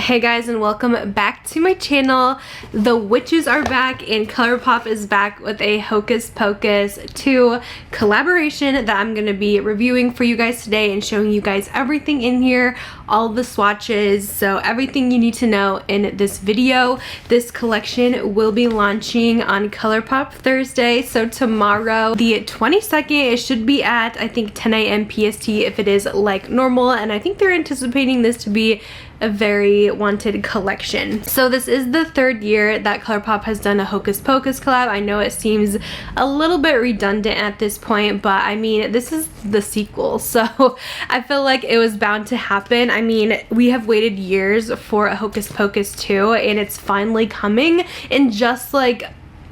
Hey guys, and welcome back to my channel. The witches are back and Colourpop is back with a Hocus Pocus 2 collaboration that I'm going to be reviewing for you guys today and showing you guys everything in here, all the swatches, so everything you need to know in this video. This collection will be launching on Colourpop Thursday, so tomorrow the 22nd. It should be at I think 10 a.m. PST if it is like normal, and I think they're anticipating this to be a very wanted collection. So this is the third year that Colourpop has done a Hocus Pocus collab. I know it seems a little bit redundant at this point, but I mean, this is the sequel, so I feel like it was bound to happen. I mean, we have waited years for a Hocus Pocus 2 and it's finally coming in just like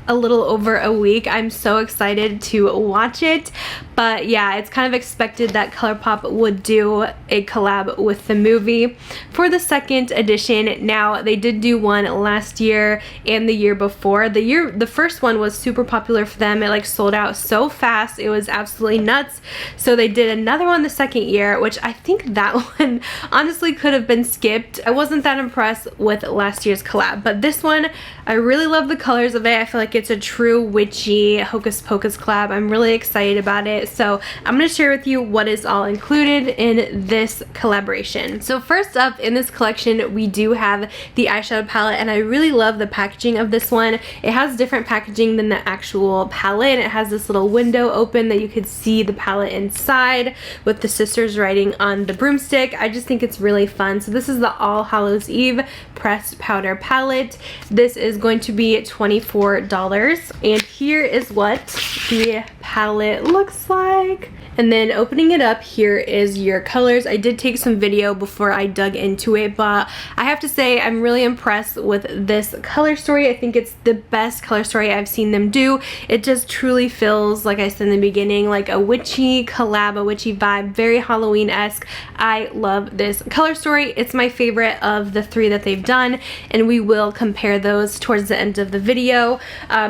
a little over a week. I'm so excited to watch it. But yeah, it's kind of expected that Colourpop would do a collab with the movie for the second edition. Now, they did do one last year and the year before. The first one was super popular for them. It like sold out so fast. It was absolutely nuts. So they did another one the second year, which I think that one honestly could have been skipped. I wasn't that impressed with last year's collab, but this one, I really love the colors of it. I feel like it's a true witchy Hocus Pocus collab. I'm really excited about it. So I'm going to share with you what is all included in this collaboration. So first up in this collection, we do have the eyeshadow palette, and I really love the packaging of this one. It has different packaging than the actual palette, and it has this little window open that you could see the palette inside with the sisters writing on the broomstick. I just think it's really fun. So this is the All Hallows Eve pressed powder palette. This is going to be $24, and here is what the palette looks like. And then opening it up, here is your colors. I did take some video before I dug into it, but I have to say I'm really impressed with this color story. I think it's the best color story I've seen them do. It just truly feels, like I said in the beginning, like a witchy collab, a witchy vibe, very Halloween-esque. I love this color story. It's my favorite of the three that they've done, and we will compare those towards the end of the video.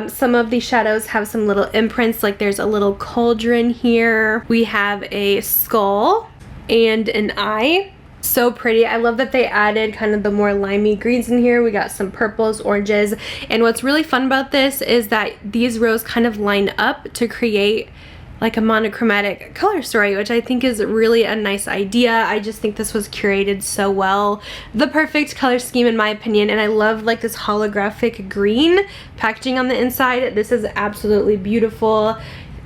Some of the shadows have some little imprints, like there's a little cauldron here. We have a skull and an eye. So pretty. I love that they added kind of the more limey greens in here. We got some purples, oranges, and what's really fun about this is that these rows kind of line up to create like a monochromatic color story, which I think is really a nice idea. I just think this was curated so well. The perfect color scheme in my opinion, and I love like this holographic green packaging on the inside. This is absolutely beautiful.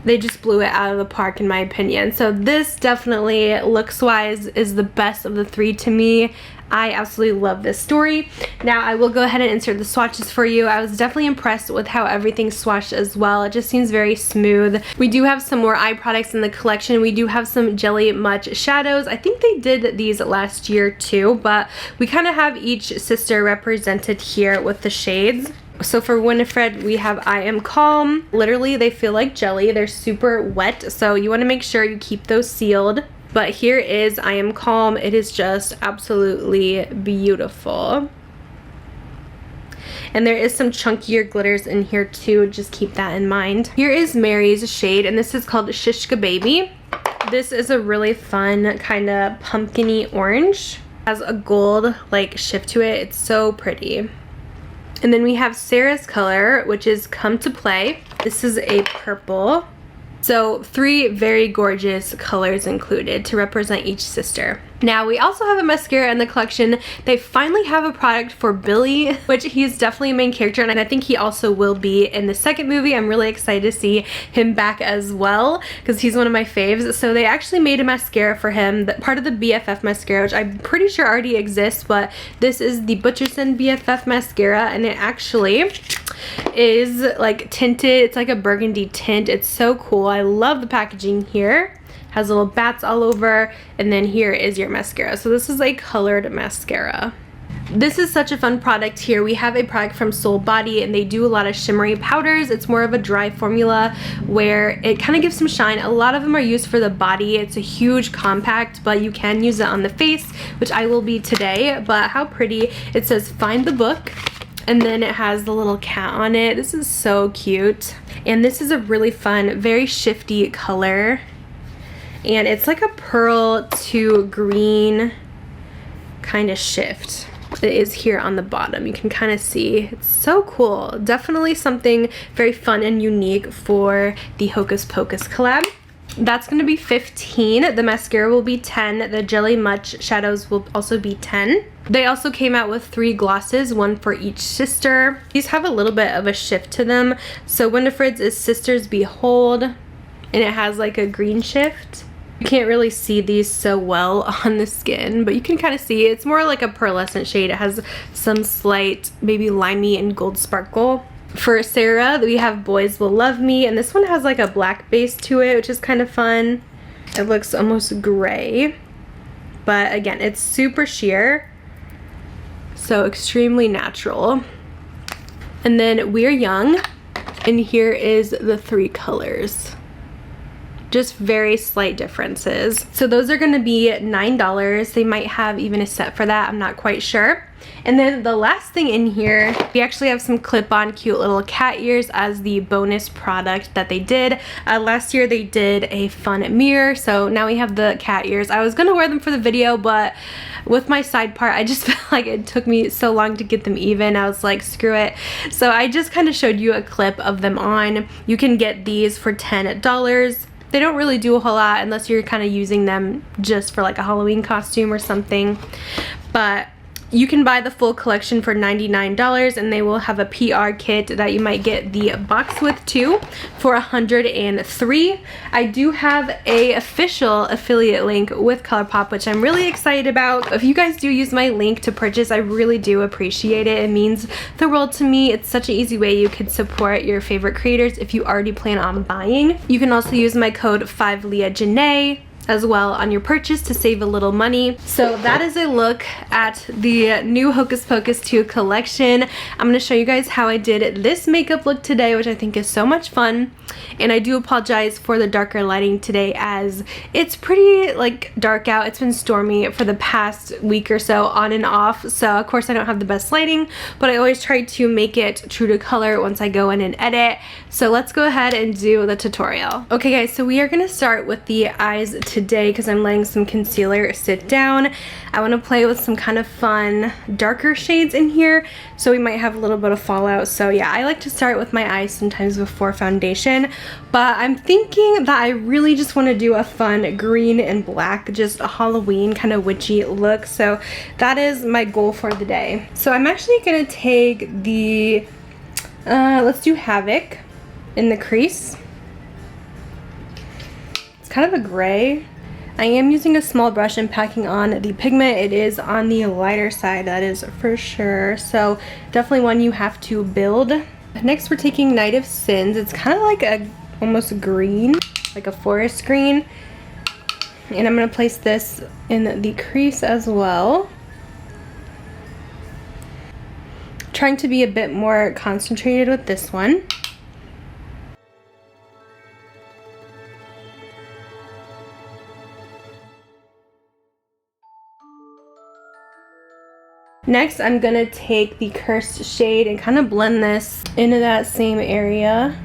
They just blew it out of the park in my opinion. So this definitely looks wise is the best of the three to me. I absolutely love this story. Now I will go ahead and insert the swatches for you. I was definitely impressed with how everything's swatched as well. It just seems very smooth. We do have some more eye products in the collection. We do have some Jelly Much shadows. I think they did these last year too, but we kind of have each sister represented here with the shades. So for Winifred, we have I Am Calm. Literally, they feel like jelly. They're super wet, so you want to make sure you keep those sealed. But here is I Am Calm. It is just absolutely beautiful. And there is some chunkier glitters in here too, just keep that in mind. Here is Mary's shade, and this is called Shishka Baby. This is a really fun kind of pumpkin-y orange. Has a gold like shift to it. It's so pretty. And then we have Sarah's color, which is Come to Play. This is a purple. So three very gorgeous colors included to represent each sister. Now we also have a mascara in the collection. They finally have a product for Billy, which he's definitely a main character, and I think he also will be in the second movie. I'm really excited to see him back as well because he's one of my faves. So they actually made a mascara for him, part of the BFF mascara, which I'm pretty sure already exists, but this is the BUTCHERSON BFF mascara, and it actually is like tinted. It's like a burgundy tint. It's so cool. I love the packaging here. Has little bats all over, and then here is your mascara. So this is a colored mascara. This is such a fun product here. We have a product from Soul Body, and they do a lot of shimmery powders. It's more of a dry formula where it kind of gives some shine. A lot of them are used for the body. It's a huge compact, but you can use it on the face, which I will be today. But how pretty. It says Find the Book, and then it has the little cat on it. This is so cute. And this is a really fun, very shifty color. And it's like a pearl to green kind of shift. it is here on the bottom. You can kind of see. It's so cool. Definitely something very fun and unique for the Hocus Pocus collab. That's going to be $15. The mascara will be $10. The Jelly Much shadows will also be $10. They also came out with 3 glosses, one for each sister. These have a little bit of a shift to them. So Winifred's is Sisters Behold, and it has like a green shift. You can't really see these so well on the skin, but you can kind of see it's more like a pearlescent shade. It has some slight maybe limey and gold sparkle. For Sarah, we have Boys Will Love Me, and this one has like a black base to it, which is kind of fun. It looks almost gray, but again, it's super sheer, so extremely natural. And then We're Young, and here is the 3 colors. Just very slight differences. So those are going to be $9. They might have even a set for that, I'm not quite sure. And then the last thing in here, we actually have some clip-on cute little cat ears as the bonus product that they did. Last year they did a fun mirror, so now we have the cat ears. I was gonna wear them for the video, but with my side part, I just felt like it took me so long to get them even. I was like, screw it. So I just kind of showed you a clip of them on. You can get these for $10. They don't really do a whole lot unless you're kind of using them just for like a Halloween costume or something. But you can buy the full collection for $99, and they will have a PR kit that you might get the box with too for $103. I do have a official affiliate link with Colourpop, which I'm really excited about. If you guys do use my link to purchase, I really do appreciate it. It means the world to me. It's such an easy way you could support your favorite creators if you already plan on buying. You can also use my code 5LeahJanae as well on your purchase to save a little money. So that is a look at the new Hocus Pocus 2 collection. I'm going to show you guys how I did this makeup look today, which I think is so much fun. And I do apologize for the darker lighting today as it's pretty like dark out. It's been stormy for the past week or so on and off. So of course I don't have the best lighting, but I always try to make it true to color once I go in and edit. So let's go ahead and do the tutorial. Okay guys, so we are going to start with the eyes today because I'm letting some concealer sit down. I want to play with some kind of fun darker shades in here, so we might have a little bit of fallout. So yeah, I like to start with my eyes sometimes before foundation, but I'm thinking that I really just want to do a fun green and black, just a Halloween kind of witchy look. So that is my goal for the day. So I'm actually going to take the let's do Havoc in the crease. It's kind of a gray. I am using a small brush and packing on the pigment. It is on the lighter side, that is for sure. So definitely one you have to build. Next we're taking Night of Sins. It's kind of like a almost green, like a forest green. And I'm going to place this in the crease as well. Trying to be a bit more concentrated with this one. Next, I'm gonna take the Cursed shade and kind of blend this into that same area.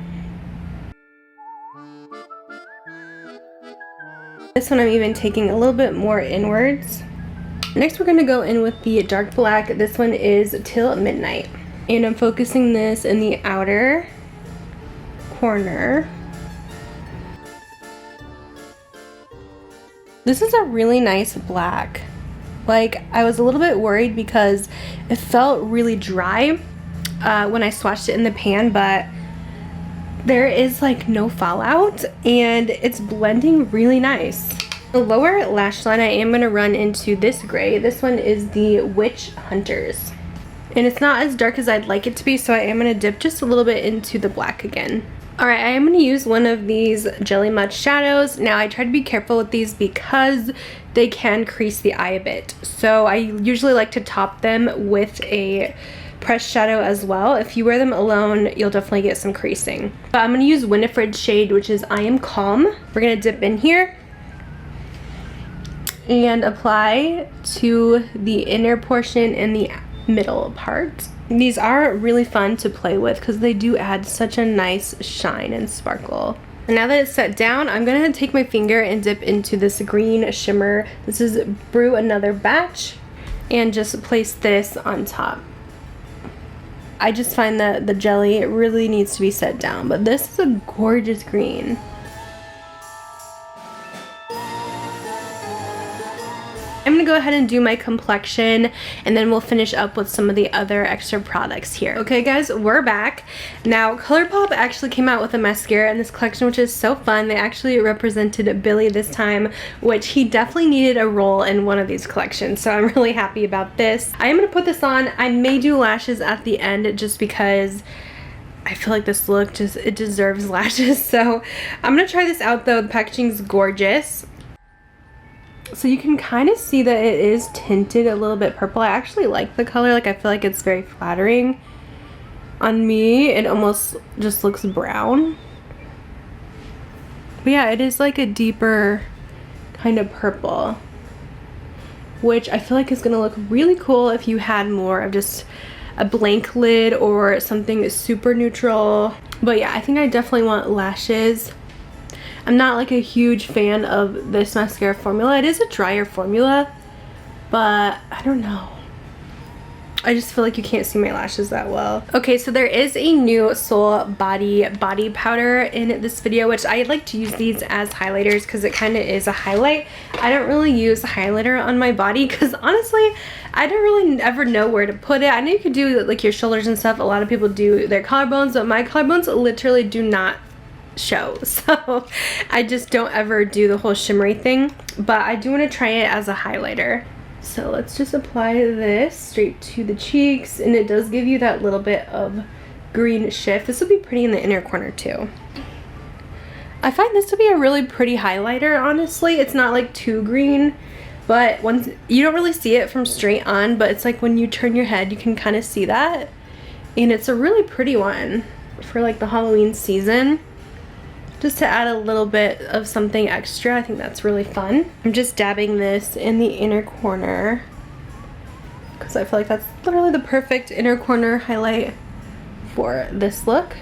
This one I'm even taking a little bit more inwards. Next, we're gonna go in with the dark black. This one is Till Midnight. And I'm focusing this in the outer corner. This is a really nice black. Like, I was a little bit worried because it felt really dry when I swatched it in the pan, but there is like no fallout and it's blending really nice. The lower lash line I am going to run into this gray. This one is the Witch Hunters. And it's not as dark as I'd like it to be, so I am going to dip just a little bit into the black again. Alright, I am going to use one of these Jelly Much shadows. Now, I try to be careful with these because they can crease the eye a bit. So I usually like to top them with a pressed shadow as well. If you wear them alone, you'll definitely get some creasing. But I'm going to use Winifred's shade, which is I Am Calm. We're going to dip in here and apply to the inner portion and the middle part. These are really fun to play with because they do add such a nice shine and sparkle. And now that it's set down, I'm going to take my finger and dip into this green shimmer. This is Brew Another Batch. and just place this on top. I just find that the jelly really needs to be set down, but this is a gorgeous green. I'm gonna go ahead and do my complexion, and then we'll finish up with some of the other extra products here. Okay guys, we're back. Now Colourpop actually came out with a mascara in this collection, which is so fun. They actually represented Billy this time, which he definitely needed a role in one of these collections, so I'm really happy about this. I am gonna put this on. I may do lashes at the end just because I feel like this look it deserves lashes. So I'm gonna try this out though. The packaging's gorgeous. So you can kind of see that it is tinted a little bit purple. I actually like the color. Like, I feel like it's very flattering. On me, it almost just looks brown. But yeah, it is like a deeper kind of purple, which I feel like is gonna look really cool if you had more of just a blank lid or something super neutral. But yeah, I think I definitely want lashes. I'm not like a huge fan of this mascara formula. It is a drier formula, but I don't know. I just feel like you can't see my lashes that well. Okay, so there is a new Soul body powder in this video, which I like to use these as highlighters because it kind of is a highlight. I don't really use highlighter on my body because honestly, I don't really ever know where to put it. I know you could do like your shoulders and stuff. A lot of people do their collarbones, but my collarbones literally do not show, so I just don't ever do the whole shimmery thing, but I do want to try it as a highlighter. So let's just apply this straight to the cheeks, and it does give you that little bit of green shift. This will be pretty in the inner corner too. I find this to be a really pretty highlighter, honestly. It's not like too green, but once you don't really see it from straight on, but it's like when you turn your head you can kind of see that, and it's a really pretty one for like the Halloween season. Just to add a little bit of something extra. I think that's really fun. I'm just dabbing this in the inner corner because I feel like that's literally the perfect inner corner highlight for this look.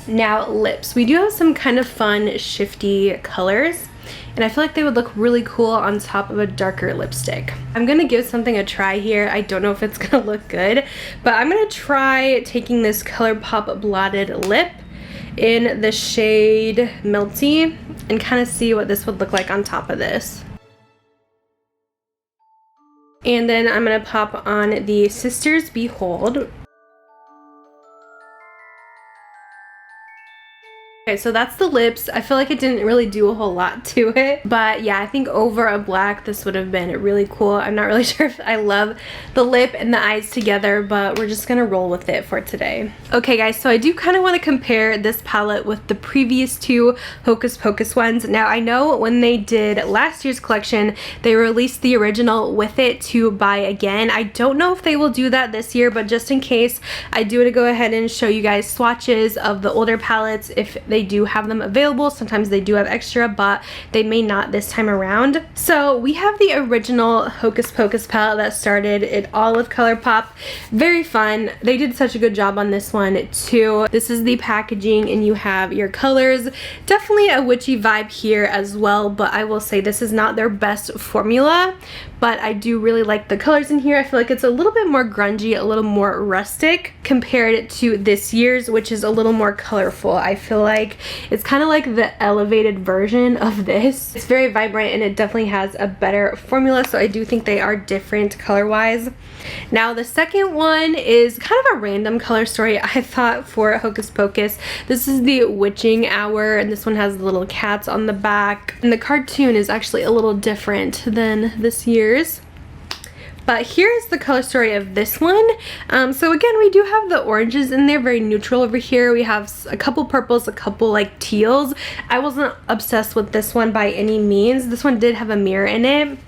Now lips. We do have some kind of fun shifty colors, and I feel like they would look really cool on top of a darker lipstick. I'm gonna give something a try here. I don't know if it's gonna look good, but I'm gonna try taking this Colourpop blotted lip in the shade Melty and kind of see what this would look like on top of this. And then I'm gonna pop on the Sisters Behold. Okay, so that's the lips. I feel like it didn't really do a whole lot to it, but yeah, I think over a black this would have been really cool. I'm not really sure if I love the lip and the eyes together, but we're just gonna roll with it for today. Okay guys, so I do kind of want to compare this palette with the previous two Hocus Pocus ones. Now I know when they did last year's collection, they released the original with it to buy again. I don't know if they will do that this year, but just in case, I do want to go ahead and show you guys swatches of the older palettes if they do have them available. Sometimes they do have extra, but they may not this time around. So we have the original Hocus Pocus palette that started it all with Colourpop. Very fun. They did such a good job on this one too. This is the packaging, and you have your colors. Definitely a witchy vibe here as well, but I will say this is not their best formula, but I do really like the colors in here. I feel like it's a little bit more grungy, a little more rustic compared to this year's, which is a little more colorful. I feel like it's kind of like the elevated version of this. It's very vibrant and it definitely has a better formula, so I do think they are different color wise. Now the second one is kind of a random color story I thought for Hocus Pocus. This is the Witching Hour, and this one has little cats on the back, and the cartoon is actually a little different than this year's. But here's the color story of this one. So again, we do have the oranges in there, very neutral over here. We have a couple purples, a couple like teals. I wasn't obsessed with this one by any means. This one did have a mirror in it.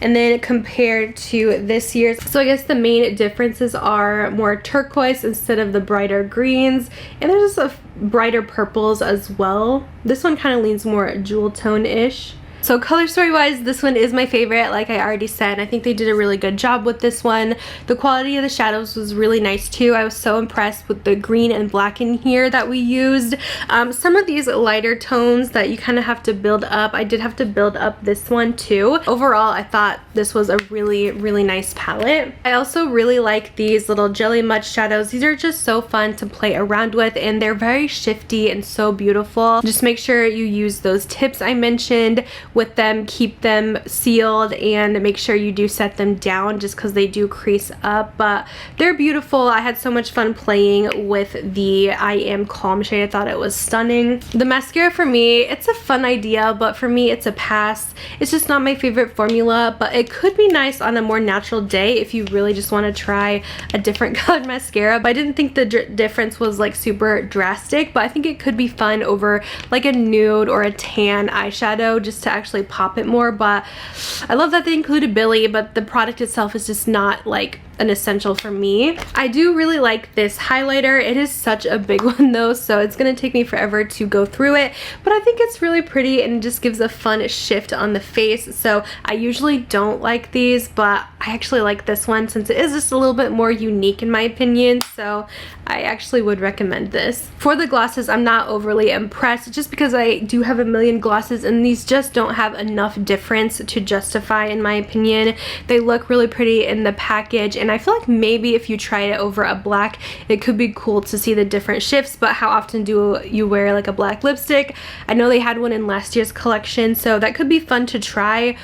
And then compared to this year's, so I guess the main differences are more turquoise instead of the brighter greens, and there's just a brighter purples as well. This one kind of leans more jewel tone-ish. So color story wise, this one is my favorite, like I already said. I think they did a really good job with this one. The quality of the shadows was really nice too. I was so impressed with the green and black in here that we used. Some of these lighter tones that you kind of have to build up, I did have to build up this one too. Overall, I thought this was a really, really nice palette. I also really like these little jelly mud shadows. These are just so fun to play around with, and they're very shifty and so beautiful. Just make sure you use those tips I mentioned with them, keep them sealed, and make sure you do set them down just because they do crease up, but they're beautiful. I had so much fun playing with the I Am Calm shade. I thought it was stunning. The mascara for me, it's a fun idea, but for me it's a pass. It's just not my favorite formula, but it could be nice on a more natural day if you really just want to try a different colored mascara. But I didn't think the difference was like super drastic, but I think it could be fun over like a nude or a tan eyeshadow just to actually pop it more. But I love that they included Billy, but the product itself is just not like an essential for me. I do really like this highlighter. It is such a big one though, so it's gonna take me forever to go through it, but I think it's really pretty and just gives a fun shift on the face. So I usually don't like these, but I actually like this one since it is just a little bit more unique in my opinion, so I actually would recommend this. For the glosses, I'm not overly impressed just because I do have a million glosses and these just don't have enough difference to justify in my opinion. They look really pretty in the package, and I feel like maybe if you tried it over a black, it could be cool to see the different shifts, but how often do you wear like a black lipstick? I know they had one in last year's collection, so that could be fun to try.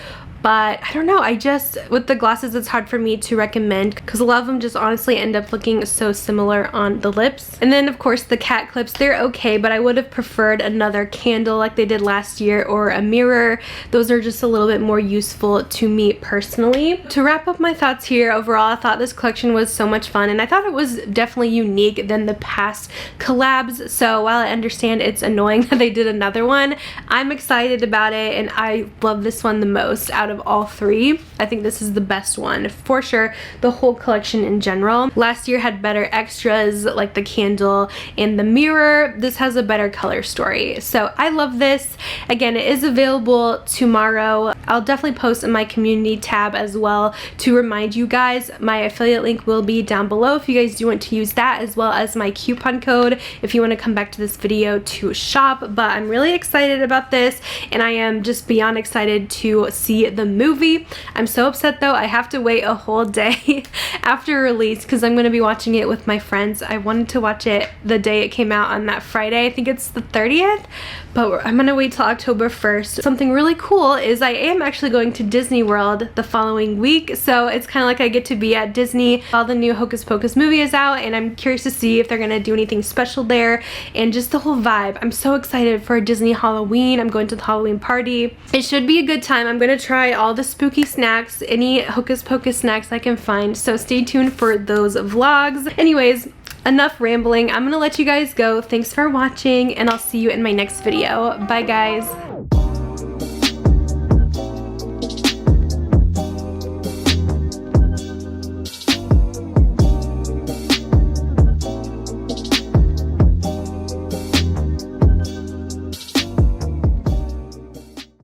But I don't know, I just, with the glosses, it's hard for me to recommend because a lot of them just honestly end up looking so similar on the lips. And then of course the cat clips, they're okay, but I would have preferred another candle like they did last year or a mirror. Those are just a little bit more useful to me personally. To wrap up my thoughts here, overall I thought this collection was so much fun, and I thought it was definitely unique than the past collabs. So while I understand it's annoying that they did another one, I'm excited about it and I love this one the most out of all three. I think this is the best one for sure, the whole collection in general. Last year had better extras like the candle and the mirror. This has a better color story, so I love this. Again, it is available tomorrow. I'll definitely post in my community tab as well to remind you guys. My affiliate link will be down below if you guys do want to use that, as well as my coupon code if you want to come back to this video to shop. But I'm really excited about this, and I am just beyond excited to see the movie. I'm so upset though, I have to wait a whole day after release because I'm going to be watching it with my friends. I wanted to watch it the day it came out on that Friday. I think it's the 30th, but I'm going to wait till October 1st. Something really cool is I am actually going to Disney World the following week, so it's kind of like I get to be at Disney while the new Hocus Pocus movie is out, and I'm curious to see if they're going to do anything special there and just the whole vibe. I'm so excited for Disney Halloween. I'm going to the Halloween party. It should be a good time. I'm going to try all the spooky snacks, any Hocus Pocus snacks I can find, so stay tuned for those vlogs. Anyways, enough rambling. I'm gonna let you guys go. Thanks for watching, and I'll see you in my next video. Bye guys.